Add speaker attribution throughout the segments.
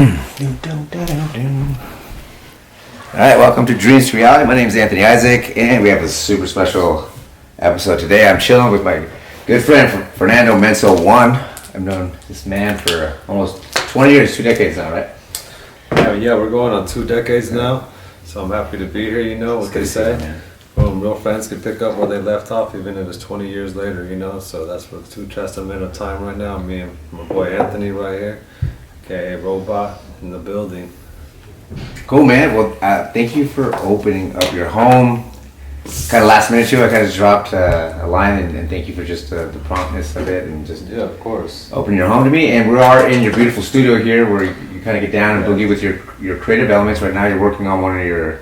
Speaker 1: All right, welcome to Dreams to Reality. My name is Anthony Eyesick, and we have a super special episode today. I'm chilling with my good friend Fernando Menso. I've known this man for almost 20 years, 2 decades now, right?
Speaker 2: Yeah, we're going on 2 decades now, so I'm happy to be here. You know what they say. Real friends can pick up where they left off, even if it's 20 years later, you know. So that's what 2 testament of time right now. Me and my boy Anthony right here, aka Robot, in the building.
Speaker 1: Cool, man. Well, thank you for opening up your home. Kind of last minute too. I kind of just dropped a line, and thank you for just the promptness of it, and just
Speaker 2: of course,
Speaker 1: opening your home to me. And we are in your beautiful studio here, where you kind of get down and boogie with your creative elements. Right now, you're working on one of your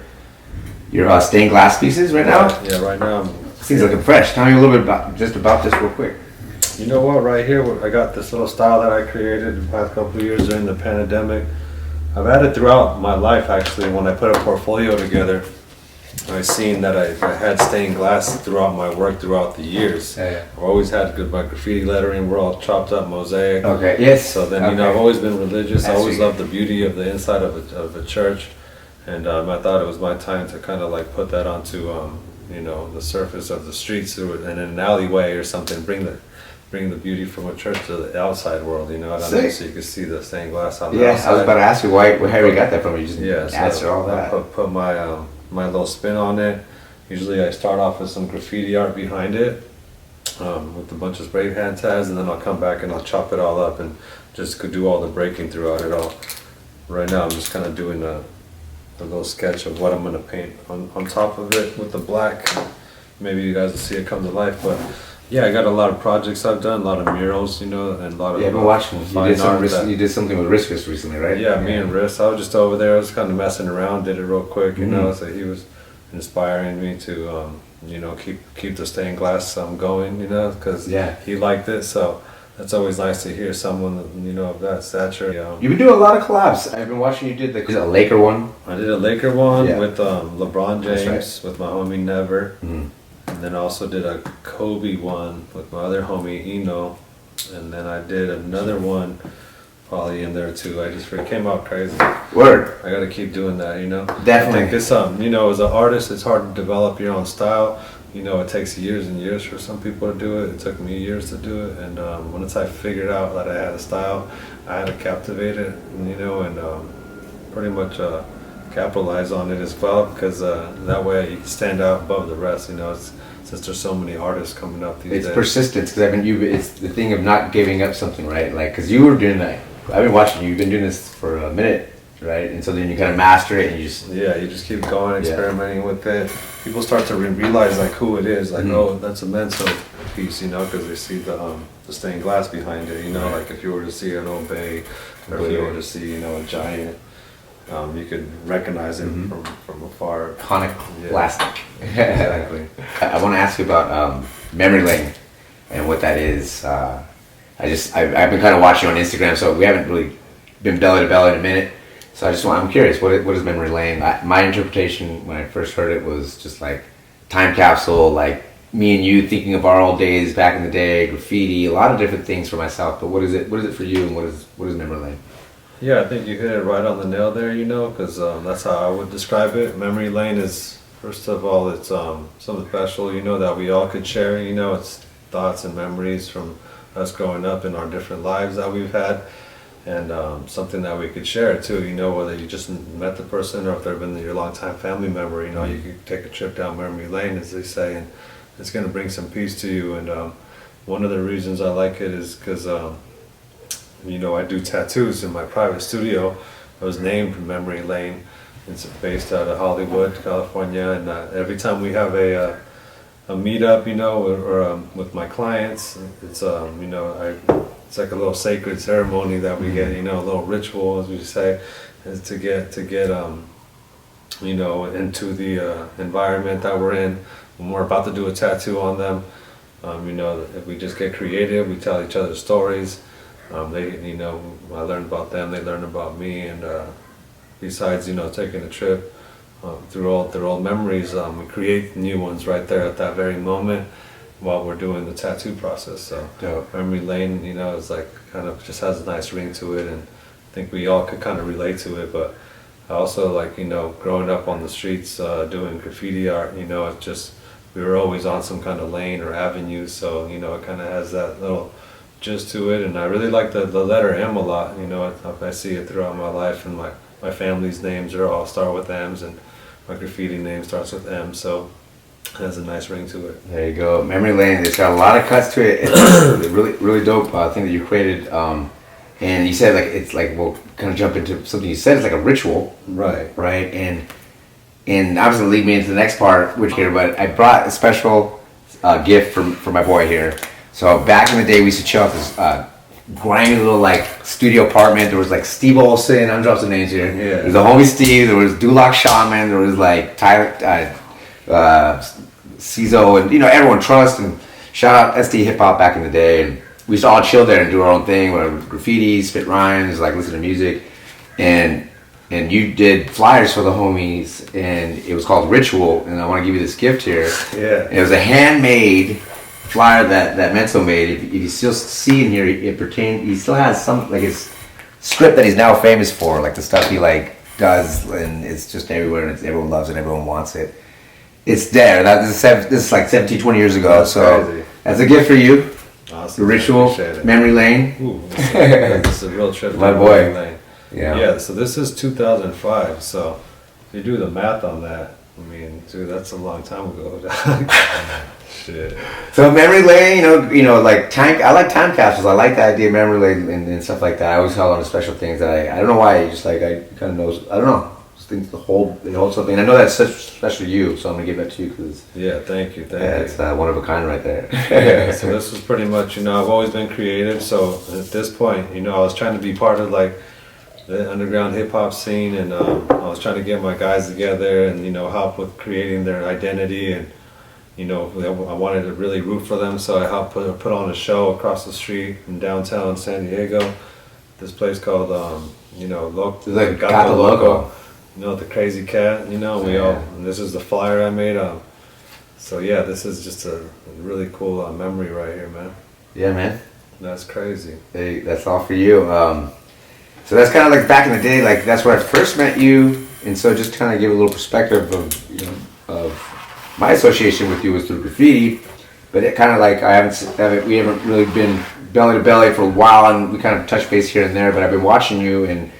Speaker 1: stained glass pieces right now.
Speaker 2: Yeah, right now.
Speaker 1: Seems looking fresh. Tell me a little bit about this real quick.
Speaker 2: You know what? Right here, I got this little style that I created the past couple of years during the pandemic. I've had it throughout my life, actually. When I put a portfolio together, I seen that I had stained glass throughout my work throughout the years.
Speaker 1: Yeah.
Speaker 2: I've always had my graffiti lettering. We're all chopped up mosaic.
Speaker 1: Okay. Yes.
Speaker 2: So then, you know, I've always been religious. I always loved the beauty of the inside of a church. And I thought it was my time to kind of like put that onto, the surface of the streets and in an alleyway or something, bring the beauty from a church to the outside world, you know what I mean? So you can see the stained glass on the outside.
Speaker 1: I was about to ask you how you got that from. You just answered all that.
Speaker 2: I put my my little spin on it. Usually I start off with some graffiti art behind it, with a bunch of spray hand tabs, and then I'll come back and I'll chop it all up and just could do all the breaking throughout it all. Right now I'm just kind of doing a little sketch of what I'm going to paint on top of it with the black. Maybe you guys will see it come to life, but yeah, I got a lot of projects I've done, a lot of murals, you know, and a lot of
Speaker 1: I've been watching. You did something with Riskus recently, right?
Speaker 2: Yeah, me and Riss. I was just over there. I was kind of messing around, did it real quick, you know. So he was inspiring me to, keep the stained glass going, you know, because he liked it. So that's always nice to hear someone, of that stature.
Speaker 1: You've been doing a lot of collabs. I've been watching you did a Laker one.
Speaker 2: I did a Laker one with LeBron James, with my homie Never. And then I also did a Kobe one with my other homie Eno. And then I did another one probably in there too. It came out crazy.
Speaker 1: Word.
Speaker 2: I gotta keep doing that, you know.
Speaker 1: Definitely.
Speaker 2: I think this, as an artist, it's hard to develop your own style. You know, it takes years and years for some people to do it. It took me years to do it. And once I figured out that I had a style, I had to captivate it, and pretty much capitalize on it as well, because that way you can stand out above the rest, you know. Since there's so many artists coming up these days.
Speaker 1: It's persistence, because it's the thing of not giving up something, right? Like, because you were doing that. I've been watching you. You've been doing this for a minute, right? And so then you kind of master it, and you just
Speaker 2: you just keep going, experimenting with it. People start to realize like who it is. Like, oh, that's a Menso piece, you know, because they see the stained glass behind it. You know, like if you were to see an Obey, or if you were to see, a Giant. You could recognize it from afar.
Speaker 1: Iconic plastic. Exactly. I want to ask you about memory lane and what that is. I've been kind of watching on Instagram, so we haven't really been belly to belly in a minute. So I'm curious, what is memory lane? My interpretation when I first heard it was just like time capsule, like me and you thinking of our old days back in the day, graffiti, a lot of different things for myself. But what is it for you, and what is memory lane?
Speaker 2: Yeah, I think you hit it right on the nail there, because that's how I would describe it. Memory lane is, first of all, it's something special, that we all could share, it's thoughts and memories from us growing up in our different lives that we've had, and something that we could share too, whether you just met the person or if they've been your longtime family member, you could take a trip down memory lane, as they say, and it's going to bring some peace to you. And one of the reasons I like it is because I do tattoos in my private studio. I was named Memory Lane. It's based out of Hollywood, California, and every time we have a meetup, or with my clients, it's it's like a little sacred ceremony that we get, a little ritual, as we say, is to get into the environment that we're in when we're about to do a tattoo on them. If we just get creative, we tell each other stories. I learned about them, they learn about me, and besides, taking a trip through their old memories, we create new ones right there at that very moment while we're doing the tattoo process. So memory lane, is like kind of just has a nice ring to it, and think we all could kind of relate to it. But I also like, you know, growing up on the streets doing graffiti art, you know, it's just, we were always on some kind of lane or avenue, so, you know, it kind of has that little gist to it. And I really like the letter M a lot, you know, I see it throughout my life, and my family's names are all start with M's, and my graffiti name starts with M, so it has a nice ring to it.
Speaker 1: There you go. Memory lane. It's got a lot of cuts to it. It's a really, really dope thing that you created. And you said like it's like we'll kind of jump into something you said. It's like a ritual,
Speaker 2: Right.
Speaker 1: right? And obviously lead me into the next part, which here. But I brought a special gift for my boy here. So back in the day, we used to chill out this grimy little like studio apartment. There was like Steve Olson. I'm dropping some names here.
Speaker 2: Yeah.
Speaker 1: There was the homie Steve. There was Duloc Shaman. There was like Tyler. CISO, and you know, everyone Trust, and shout out SD Hip Hop back in the day, and we used to all chill there and do our own thing, whatever, graffiti, spit rhymes, like listen to music, and you did flyers for the homies, and it was called Ritual, and I want to give you this gift here.
Speaker 2: Yeah.
Speaker 1: And it was a handmade flyer that Menso made. If you still see in here, it pertained. He still has some like his script that he's now famous for, like the stuff he like does, and it's just everywhere, and everyone loves it, everyone wants it. It's there. This is like 17, 20 years ago.
Speaker 2: That's
Speaker 1: so
Speaker 2: crazy.
Speaker 1: That's a gift for you.
Speaker 2: Awesome.
Speaker 1: The Ritual, Memory Lane.
Speaker 2: Ooh, this is a real trip.
Speaker 1: My
Speaker 2: to
Speaker 1: boy.
Speaker 2: Memory Lane.
Speaker 1: Yeah.
Speaker 2: Yeah. So this is 2005. So if you do the math on that, I mean, dude, that's a long time ago. Shit.
Speaker 1: So Memory Lane, you know, like I like time capsules. I like the idea of Memory Lane and stuff like that. I always held on to special things that I don't know why. Just like I kind of knows. I don't know. Things they hold something. I know that's such special to you, so I'm gonna give that to you because
Speaker 2: Yeah, thank you.
Speaker 1: it's one of a kind right there.
Speaker 2: Yeah, so this was pretty much, you know, I've always been creative. So at this point, you know, I was trying to be part of like the underground hip hop scene, and I was trying to get my guys together and, you know, help with creating their identity, and, you know, I wanted to really root for them, so I helped put on a show across the street in downtown San Diego. This place called, you know,
Speaker 1: Like Gato Loco.
Speaker 2: You know, the crazy cat, you know, and this is the flyer I made. So yeah, this is just a really cool memory right here, man.
Speaker 1: Yeah, man.
Speaker 2: That's crazy.
Speaker 1: Hey, that's all for you. So that's kind of like back in the day, like that's where I first met you, and so just kind of give a little perspective of, you know, of my association with you was through graffiti, but it kind of like we haven't really been belly to belly for a while, and we kind of touch base here and there, but I've been watching you, and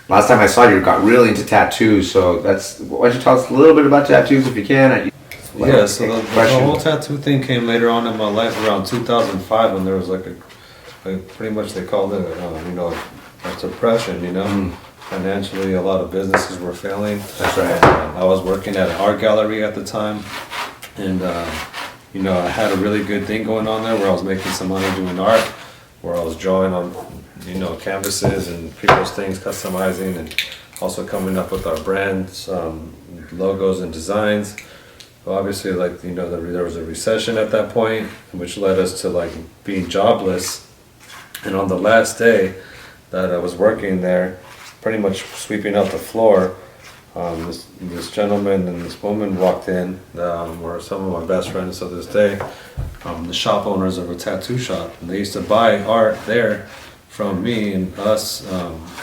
Speaker 1: last time I saw you got really into tattoos, so why don't you tell us a little bit about tattoos if you can?
Speaker 2: Yeah, so the whole tattoo thing came later on in my life around 2005 when there was like pretty much they called it, you know, a depression, you know. Financially, a lot of businesses were failing.
Speaker 1: That's right.
Speaker 2: I was working at an art gallery at the time, and you know, I had a really good thing going on there where I was making some money doing art, where I was drawing on, you know, canvases and people's things, customizing, and also coming up with our brands, logos and designs. Well, obviously, like, you know, there was a recession at that point, which led us to like being jobless. And on the last day that I was working there, pretty much sweeping up the floor, this gentleman and this woman walked in, were some of my best friends to this day, the shop owners of a tattoo shop, and they used to buy art there from me and us,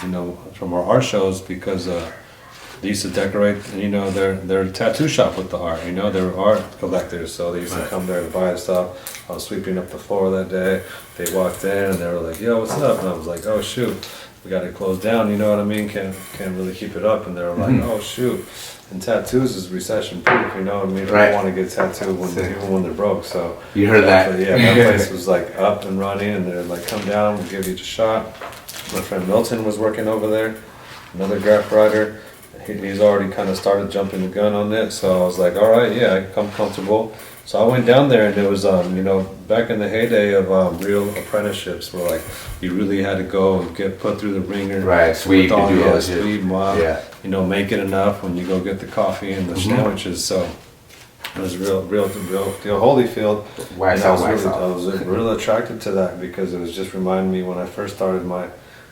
Speaker 2: you know, from our art shows, because they used to decorate, you know, their tattoo shop with the art. You know, they were art collectors, so they used to come there to buy stuff. I was sweeping up the floor that day. They walked in and they were like, "Yo, what's up?" And I was like, "Oh shoot, we got to close down." You know what I mean? Can't really keep it up. And they were like, "Oh shoot." And tattoos is recession proof, you know what I mean?
Speaker 1: Right.
Speaker 2: People want to get tattooed even when they're broke. So
Speaker 1: you heard that?
Speaker 2: Yeah, that place was like up and running, and they're like, "Come down, we'll give you a shot." My friend Milton was working over there, another graph writer. He's already kind of started jumping the gun on it, so I was like, all right, yeah, I come comfortable. So I went down there, and it was, you know, back in the heyday of real apprenticeships, where like you really had to go and get put through the ringer,
Speaker 1: right? Sweep,
Speaker 2: all,
Speaker 1: do all this
Speaker 2: sweep, mop,
Speaker 1: yeah.
Speaker 2: You know, make it enough when you go get the coffee and the sandwiches. So it was real, Holyfield.
Speaker 1: Wax
Speaker 2: I
Speaker 1: out,
Speaker 2: was
Speaker 1: wax
Speaker 2: really,
Speaker 1: out.
Speaker 2: I was really attracted to that because it was just reminding me when I first started my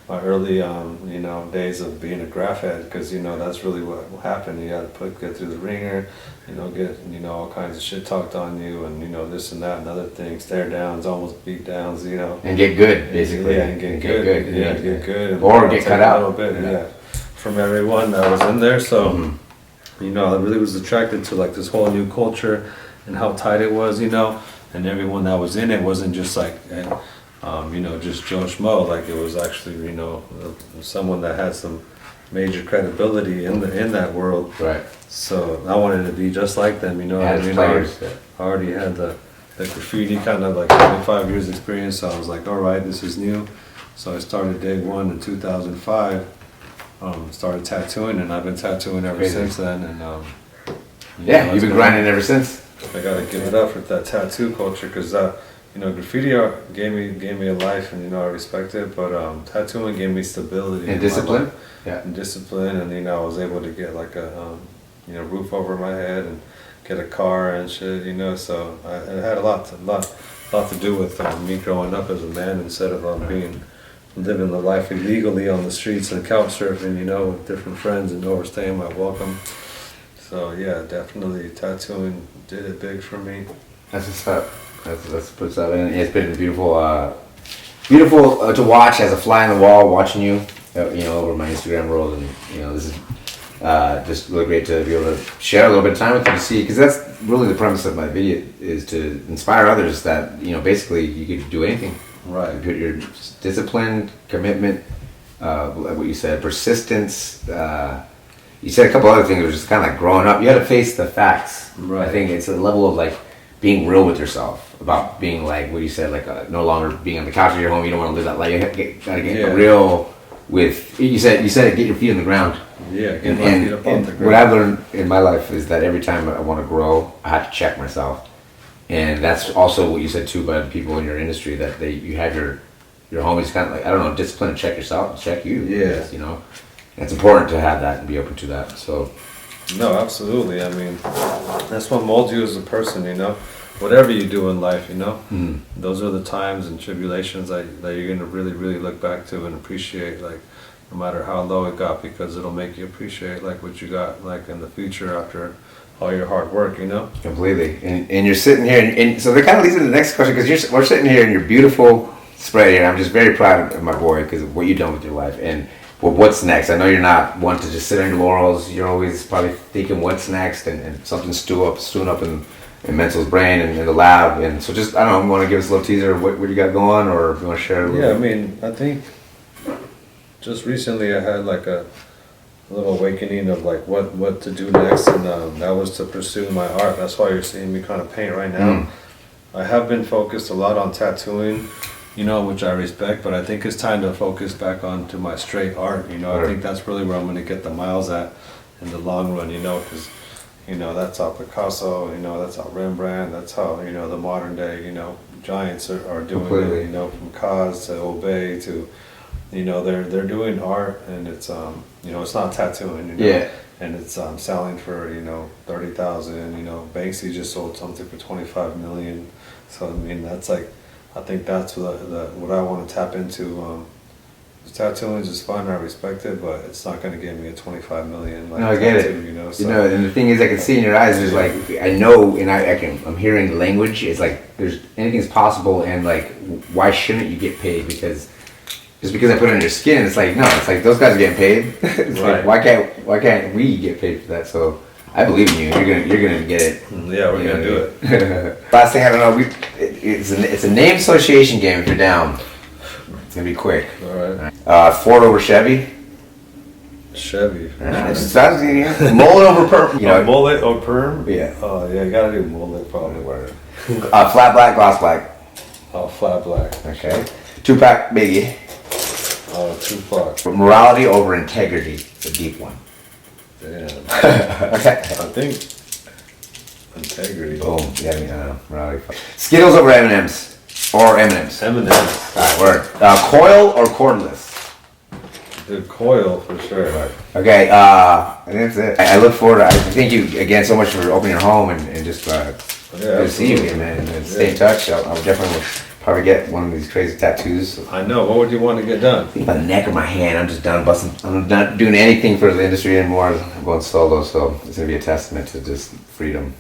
Speaker 2: my early you know, days of being a graph head, because you know that's really what happened. You had to get through the ringer, you know, get, you know, all kinds of shit talked on you, and you know, this and that and other things, stare downs, almost beat downs, you know,
Speaker 1: and get good basically.
Speaker 2: Yeah, and get good. Yeah, get good, and
Speaker 1: or get cut out
Speaker 2: a little bit. Yeah, from everyone that was in there. So you know, I really was attracted to like this whole new culture and how tight it was, you know, and everyone that was in it wasn't just like, you know, just Joe Schmo. Like it was actually, you know, someone that had some major credibility in that world.
Speaker 1: Right.
Speaker 2: So I wanted to be just like them, you know.
Speaker 1: As
Speaker 2: I mean,
Speaker 1: players.
Speaker 2: I already had the graffiti kind of like 25 years experience. So I was like, all right, this is new. So I started day one in 2005. Started tattooing, and I've been tattooing ever since then. And
Speaker 1: yeah, you've been grinding ever since.
Speaker 2: I gotta give it up for that tattoo culture, because you know, graffiti art gave me a life, and you know, I respect it. But tattooing gave me stability
Speaker 1: And discipline.
Speaker 2: Yeah, and discipline, and you know, I was able to get like a you know, roof over my head and get a car and shit. You know, so it had a lot to do with me growing up as a man, instead of living the life illegally on the streets and couch surfing, you know, with different friends and overstaying my welcome. So yeah, definitely tattooing did it big for me.
Speaker 1: That's what's up. That's what's up, and it's been beautiful, beautiful to watch as a fly on the wall, watching you, you know, over my Instagram world, and you know, this is just really great to be able to share a little bit of time with you to see, because that's really the premise of my video, is to inspire others that, you know, basically you could do anything.
Speaker 2: Right.
Speaker 1: You put your discipline, commitment, what you said, persistence. You said a couple other things, which is kind of like growing up. You had to face the facts.
Speaker 2: Right.
Speaker 1: I think it's a level of like being real with yourself, about being like what you said, like no longer being on the couch of your home. You don't want to live that life. You gotta get real with. You said get your feet on the ground.
Speaker 2: Yeah, get my feet up on the ground.
Speaker 1: What I've learned in my life is that every time I want to grow, I have to check myself. And that's also what you said too about people in your industry, that you have your homies kind of like, I don't know, discipline to check yourself, check you.
Speaker 2: Yeah.
Speaker 1: You know, it's important to have that and be open to that. So.
Speaker 2: No, absolutely. I mean, that's what molds you as a person, you know. Whatever you do in life, you know, those are the times and tribulations that you're going to really, really look back to and appreciate, like, no matter how low it got, because it'll make you appreciate, like, what you got, like, in the future after all your hard work, you know?
Speaker 1: Completely. And you're sitting here, and so that kind of leads to the next question, because we're sitting here in your beautiful spread here. I'm just very proud of my boy, because of what you've done with your life. And what's next? I know you're not one to just sit on your laurels. You're always probably thinking what's next, and something's stewing up in Menso's brain and in the lab. And so just, I don't know, you want to give us a little teaser of what you got going, or if you want to share a little
Speaker 2: bit?
Speaker 1: I
Speaker 2: mean, I think just recently I had like a little awakening of like what to do next, and that was to pursue my art. That's why you're seeing me kind of paint right now. I have been focused a lot on tattooing, you know, which I respect, but I think it's time to focus back onto my straight art, you know. I think that's really where I'm going to get the miles at in the long run, you know, because, you know, that's how Picasso, you know, that's how Rembrandt, that's how, you know, the modern day, you know, giants are doing it, you know, from Kaz to Obey to, you know, they're doing art, and it's, you know, it's not tattooing, you know.
Speaker 1: Yeah.
Speaker 2: And it's selling for, you know, 30,000, you know. Banksy just sold something for 25 million. So I mean, that's like, I think that's what I want to tap into. Tattooing is just fun, I respect it, but it's not going to give me a 25 million. Like,
Speaker 1: no, I get it.
Speaker 2: You know, so,
Speaker 1: you know, and the thing is, I can see in your eyes. There's like, I know, and I'm hearing the language. It's like there's anything's possible, and like, why shouldn't you get paid? Because just because I put it on your skin, it's like no, it's like those guys are getting paid. It's
Speaker 2: right.
Speaker 1: Like why can't we get paid for that? So I believe in you. You're gonna get it.
Speaker 2: Yeah, we're gonna do it.
Speaker 1: Last thing, I don't know. It's a name association game. If you're down, it's gonna be quick.
Speaker 2: All right.
Speaker 1: Ford over Chevy.
Speaker 2: Chevy.
Speaker 1: Mullet over perm. You know,
Speaker 2: mullet or perm?
Speaker 1: Yeah.
Speaker 2: Oh yeah, you gotta do mullet probably.
Speaker 1: Flat black, gloss black.
Speaker 2: Oh, flat black.
Speaker 1: Okay. 2-pack Biggie.
Speaker 2: Oh, Tupac.
Speaker 1: Morality over integrity. The deep one.
Speaker 2: Damn.
Speaker 1: Okay.
Speaker 2: I think integrity.
Speaker 1: Boom. Yeah, morality. Skittles over M&M's. Or M&M's.
Speaker 2: M&M's.
Speaker 1: Alright, word. Coil or cordless?
Speaker 2: The coil for sure.
Speaker 1: Okay, I think that's it. I look forward to, I thank you again so much for opening your home and just good to see you again, man. And stay in touch. I'll definitely probably get one of these crazy tattoos.
Speaker 2: I know. What would you want to get done?
Speaker 1: By the neck or my hand. I'm just done busting. I'm not doing anything for the industry anymore. I'm going solo, so it's gonna be a testament to just freedom.